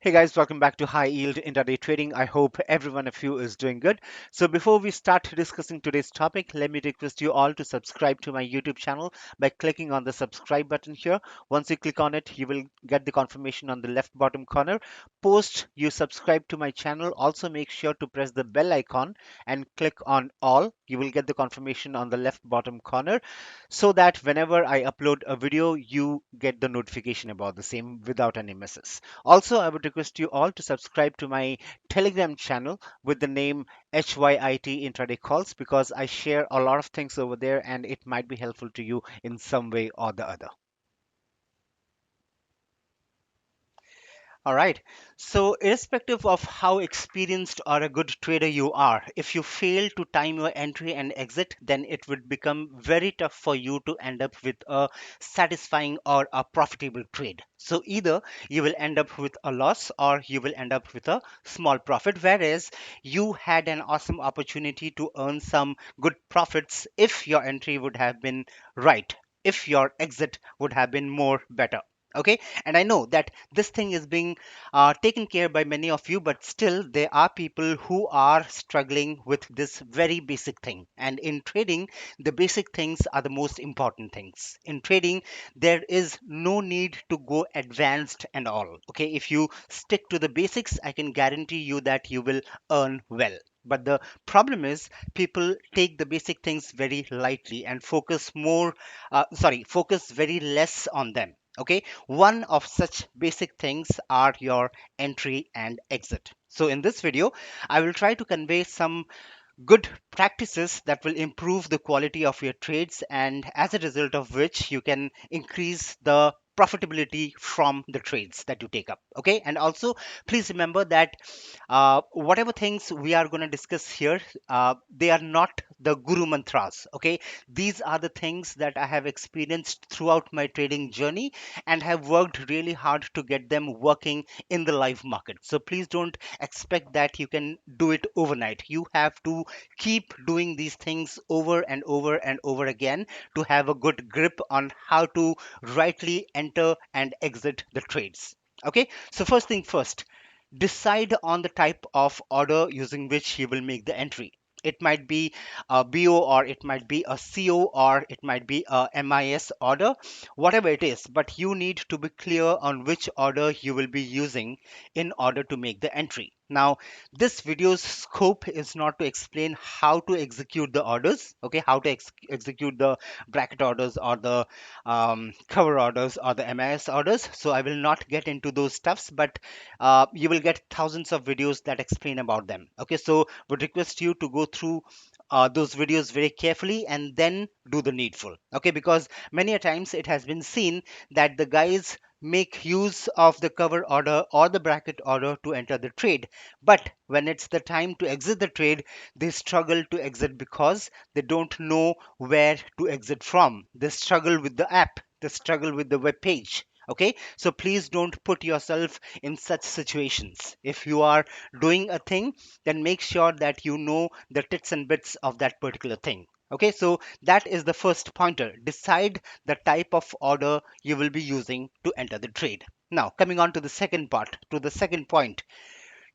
Hey guys, welcome back to High Yield Intraday Trading. I hope every one of you is doing good. So before we start discussing today's topic, let me request you all to subscribe to my YouTube channel by clicking on the subscribe button here. Once you click on it, you will get the confirmation on the left bottom corner. Post you subscribe to my channel, also make sure to press the bell icon and click on all. You will get the confirmation on the left bottom corner so that whenever I upload a video, you get the notification about the same without any misses. Also, I would request you all to subscribe to my Telegram channel with the name HYIT Intraday Calls because I share a lot of things over there and it might be helpful to you in some way or the other. All right. So, irrespective of how experienced or a good trader you are, if you fail to time your entry and exit, then it would become very tough for you to end up with a satisfying or a profitable trade. So, either you will end up with a loss or you will end up with a small profit, whereas you had an awesome opportunity to earn some good profits if your entry would have been right, if your exit would have been more better. Okay, and I know that this thing is being taken care by many of you, but still there are people who are struggling with this very basic thing. And in trading, the basic things are the most important things. In trading, there is no need to go advanced and all. Okay, if you stick to the basics, I can guarantee you that you will earn well. But the problem is people take the basic things very lightly and focus very less on them. Okay, one of such basic things are your entry and exit. So in this video, I will try to convey some good practices that will improve the quality of your trades, and as a result of which you can increase the profitability from the trades that you take up. Okay, and also please remember that whatever things we are going to discuss here, they are not the guru mantras. Okay, these are the things that I have experienced throughout my trading journey and have worked really hard to get them working in the live market. So please don't expect that you can do it overnight. You have to keep doing these things over and over and over again to have a good grip on how to rightly enter and exit the trades. Okay, so first thing first, decide on the type of order using which you will make the entry. It might be a BO, or it might be a CO, or it might be a MIS order, whatever it is. But you need to be clear on which order you will be using in order to make the entry. Now, this video's scope is not to explain how to execute the orders, okay, how to execute the bracket orders or the cover orders or the MIS orders. So I will not get into those stuffs, but you will get thousands of videos that explain about them. Okay, so would request you to go through those videos very carefully and then do the needful. Okay, because many a times it has been seen that the guys make use of the cover order or the bracket order to enter the trade, but when it's the time to exit the trade, they struggle to exit because they don't know where to exit from. They struggle with the app, they struggle with the web page. Okay, so please don't put yourself in such situations. If you are doing a thing, then make sure that you know the tits and bits of that particular thing. Okay, so that is the first pointer. Decide the type of order you will be using to enter the trade. Now, coming on to the second part, to the second point,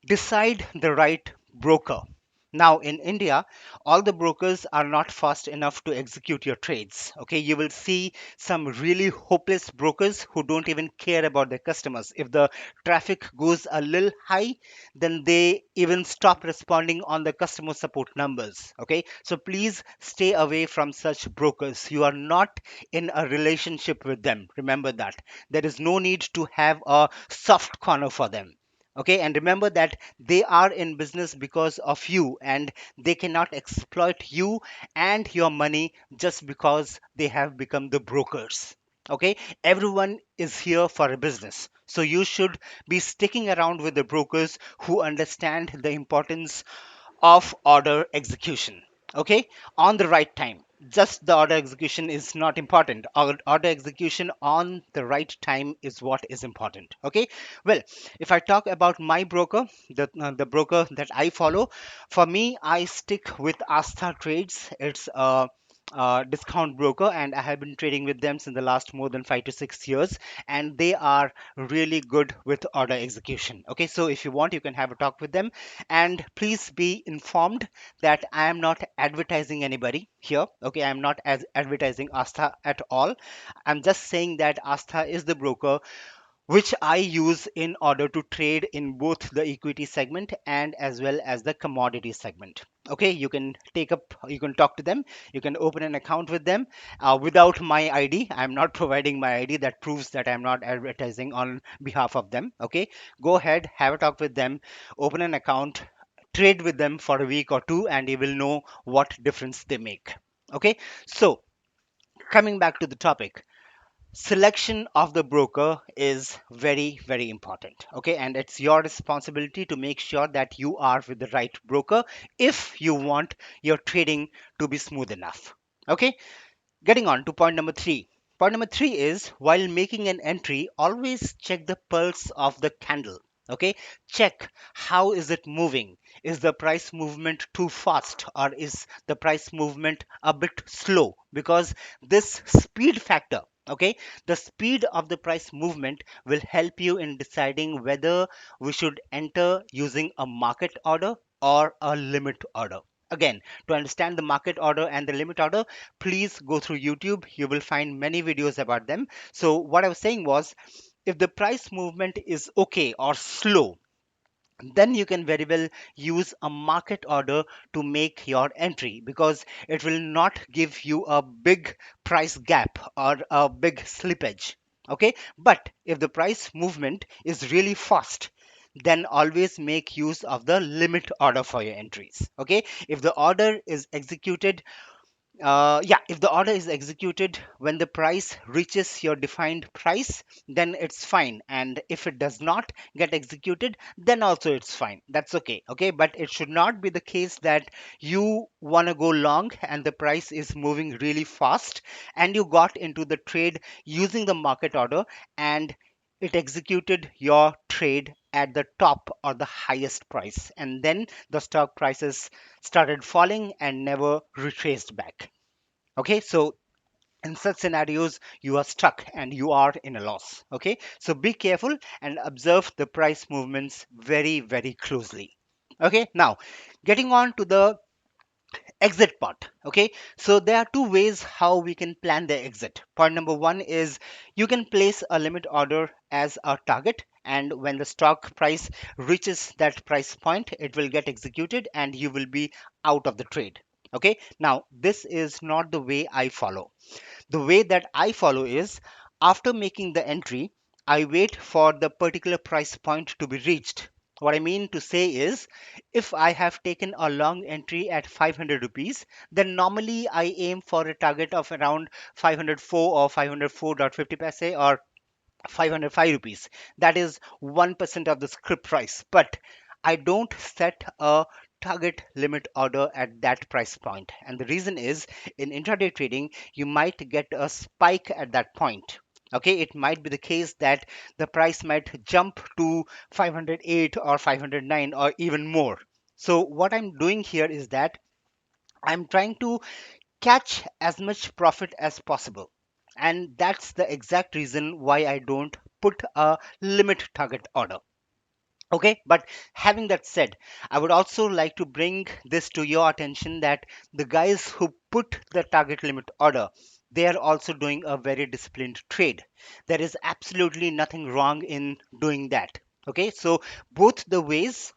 decide the right broker. Now, in India, all the brokers are not fast enough to execute your trades. Okay, you will see some really hopeless brokers who don't even care about their customers. If the traffic goes a little high, then they even stop responding on the customer support numbers. Okay, so please stay away from such brokers. You are not in a relationship with them. Remember that. There is no need to have a soft corner for them. Okay, and remember that they are in business because of you, and they cannot exploit you and your money just because they have become the brokers. Okay, everyone is here for a business, so you should be sticking around with the brokers who understand the importance of order execution. Okay, on the right time. Just the order execution is not important. Order execution on the right time is what is important. Okay, well, if I talk about my broker, the broker that I follow, for me, I stick with Astha Trades. It's a discount broker, and I have been trading with them since the last more than 5 to 6 years, and they are really good with order execution. Okay, so if you want, you can have a talk with them, and please be informed that I am not advertising anybody here. Okay, I am not as advertising Astha at all. I'm just saying that Astha is the broker which I use in order to trade in both the equity segment and as well as the commodity segment. Okay, you can talk to them, you can open an account with them without my ID. I'm not providing my ID. That proves that I'm not advertising on behalf of them. Okay, go ahead, have a talk with them, open an account, trade with them for a week or two, and you will know what difference they make. Okay, so coming back to the topic, selection of the broker is very important. Okay, and it's your responsibility to make sure that you are with the right broker if you want your trading to be smooth enough. Okay, getting on to point number three. Point number three is, while making an entry, always check the pulse of the candle. Okay, check how is it moving. Is the price movement too fast, or is the price movement a bit slow? Because this speed factor, okay, the speed of the price movement will help you in deciding whether we should enter using a market order or a limit order. Again, to understand the market order and the limit order, please go through YouTube. You will find many videos about them. So what I was saying was, if the price movement is okay or slow, then you can very well use a market order to make your entry, because it will not give you a big price gap or a big slippage. Okay, but if the price movement is really fast, then always make use of the limit order for your entries. Okay, if the order is executed if the order is executed when the price reaches your defined price, then it's fine. And if it does not get executed, then also it's fine. That's okay. Okay, but it should not be the case that you want to go long and the price is moving really fast and you got into the trade using the market order, and it executed your trade at the top or the highest price, and then the stock prices started falling and never retraced back. Okay, so in such scenarios, you are stuck and you are in a loss. Okay, so be careful and observe the price movements very closely. Okay, now getting on to the exit part. Okay, so there are two ways how we can plan the exit. Point number one is, you can place a limit order as a target, and when the stock price reaches that price point, it will get executed and you will be out of the trade. Okay, now this is not the way I follow. The way that I follow is, after making the entry, I wait for the particular price point to be reached. What I mean to say is, if I have taken a long entry at 500 rupees, then normally I aim for a target of around 504 or 504.50 paise, or 505 rupees. That is 1% of the script price. But I don't set a target limit order at that price point. And the reason is, in intraday trading, you might get a spike at that point. Okay, it might be the case that the price might jump to 508 or 509 or even more. So what I'm doing here is that I'm trying to catch as much profit as possible. And that's the exact reason why I don't put a limit target order. Okay, but having that said, I would also like to bring this to your attention that the guys who put the target limit order, they are also doing a very disciplined trade. There is absolutely nothing wrong in doing that. Okay, so both the ways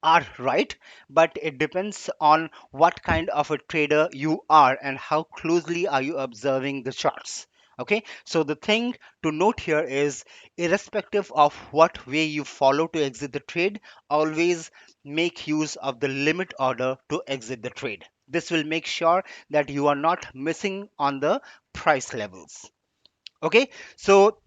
are right, but it depends on what kind of a trader you are and how closely are you observing the charts. Okay, so the thing to note here is, irrespective of what way you follow to exit the trade, always make use of the limit order to exit the trade. This will make sure that you are not missing on the price levels. Okay, so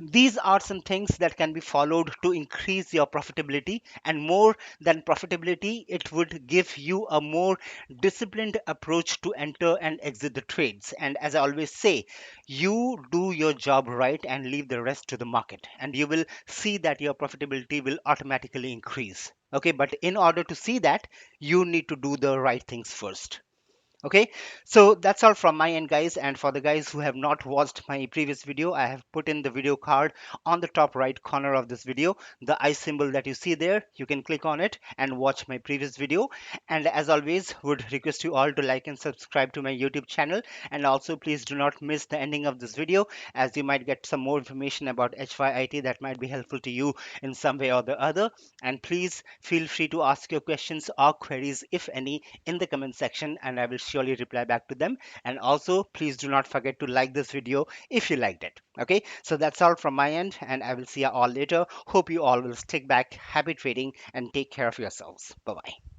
these are some things that can be followed to increase your profitability, and more than profitability, it would give you a more disciplined approach to enter and exit the trades. And as I always say, you do your job right and leave the rest to the market, and you will see that your profitability will automatically increase. Okay, but in order to see that, you need to do the right things first. Okay, so that's all from my end, guys. And for the guys who have not watched my previous video, I have put in the video card on the top right corner of this video, the I symbol that you see there. You can click on it and watch my previous video. And as always, would request you all to like and subscribe to my YouTube channel. And also, please do not miss the ending of this video, as you might get some more information about HYIT that might be helpful to you in some way or the other. And please feel free to ask your questions or queries, if any, in the comment section, and I will surely reply back to them. And also, please do not forget to like this video if you liked it. Okay, so that's all from my end, and I will see you all later. Hope you all will stick back, happy trading, and take care of yourselves. Bye bye.